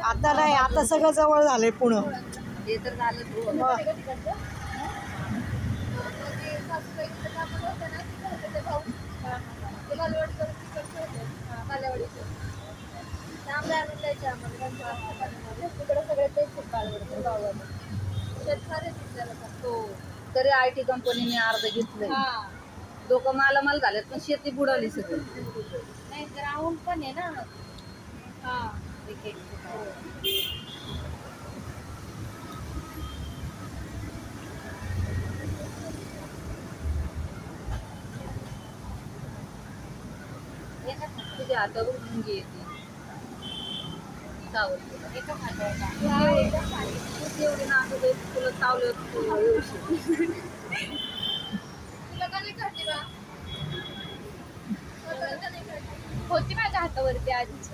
आता नाही, आता सगळं जवळ झालंय पुणं. हे तर झालं तरी IT कंपनीने अर्ध घेतलंय. लोक मालामाल झालेत पण शेती बुडाली सगळी. नाही ग्राउंड पण आहे ना. तुझ्या हातावर मुंगी येते एका एवढी नाचू दे तुला चावलं तुला का नाही काढली बा होती माझ्या हातावरती आधीच.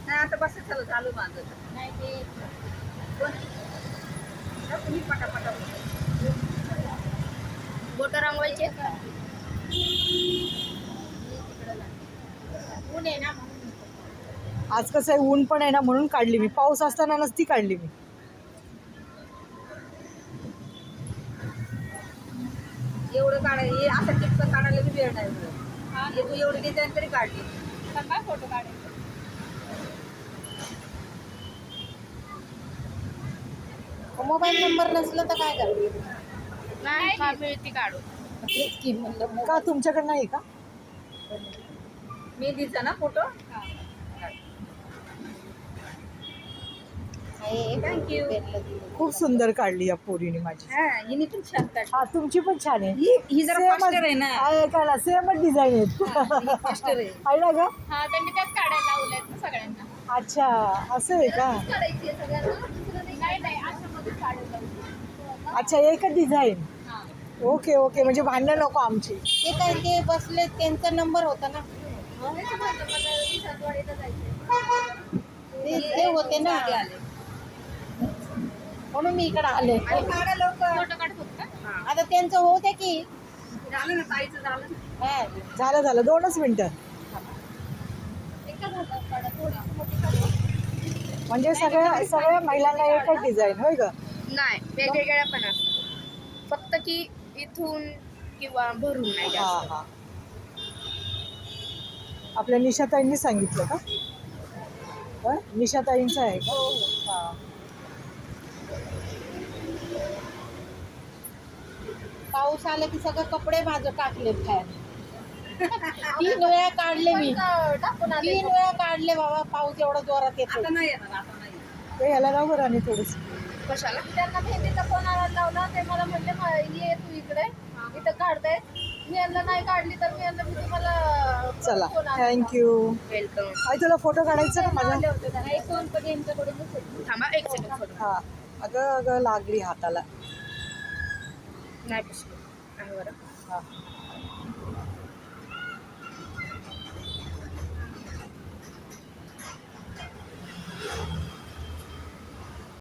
नाही आता बस झालं झालं माझं नाही ते तुम्ही पटापटा बोट रंगवायचे ऊन आहे ना. आज कसं आहे, ऊन पण आहे ना, म्हणून काढली मी. पाऊस असताना नसती काढली मी. एवढं काढायला असं टिपचं काढायला बी वेळ नाही तू एवढी डिझाईन तरी काढली. काय फोटो काढायचे मोबाईल नंबर नसलं तर काय करायचं? नाही मिळती काढू का तुमच्याकडे नाही का? मेहंदीचा ना फोटो. थँक्यू. खूप सुंदर काढली या पोरीने माझी. हिने पण छान काढली. हा, तुमची पण छान आहे. ही जरा फास्टर आहे ना. ऐकायला सेमच डिझाईन आहेत. फास्टर आहे. ऐकला का? हा त्यांनी त्याच काढायला लावल्यात ना सगळ्यांना. अच्छा, असं आहे का? काढायची आहे सगळ्यांना. नाही नाही अशामध्ये काढायला. अच्छा, एकच डिझाईन. ओके ओके, म्हणजे भांडण नको आमची. ते काय ते बसले त्यांचा नंबर होता ना. ते होते ना म्हणून मी इकडे आले. फोटो काढत होता. आता त्यांचं होते की झालं ना ताईचं झालं. झालं झालं, 2च मिनिटं. म्हणजे सगळ्या महिलांना एकच डिझाईन होय ग? नाही वेगवेगळ्या पण असतात फक्त की इथून किंवा भरून नाही हा जास्त. हा, आपल्या निशाताईंनी सांगितलं का? निशाताईंचं आहे का? हा. पाऊस आला की सगळे कपडे माझं टाकले बाहेर. 3 वेळा काढले मी. 3 वेळा काढले बाबा. पाऊस एवढा जोरात येतो. आता नाही येणार आता नाही. ते ह्याला लाव बरं आणि थोडंसं. कशाला त्यांना मेहंदीचा फोन लावला ते मला म्हणले ये तू इकडे इथं काढताय. मी यांना नाही काढली तर मी यांना तुम्हाला चला, थँक्यू. वेलकम. आई, तुला फोटो काढायचा का माझा? थांबा एक सेकंड फोटो. हा, अगं अगं लागली हाताला. नाही पुसली आहे बरं. हा.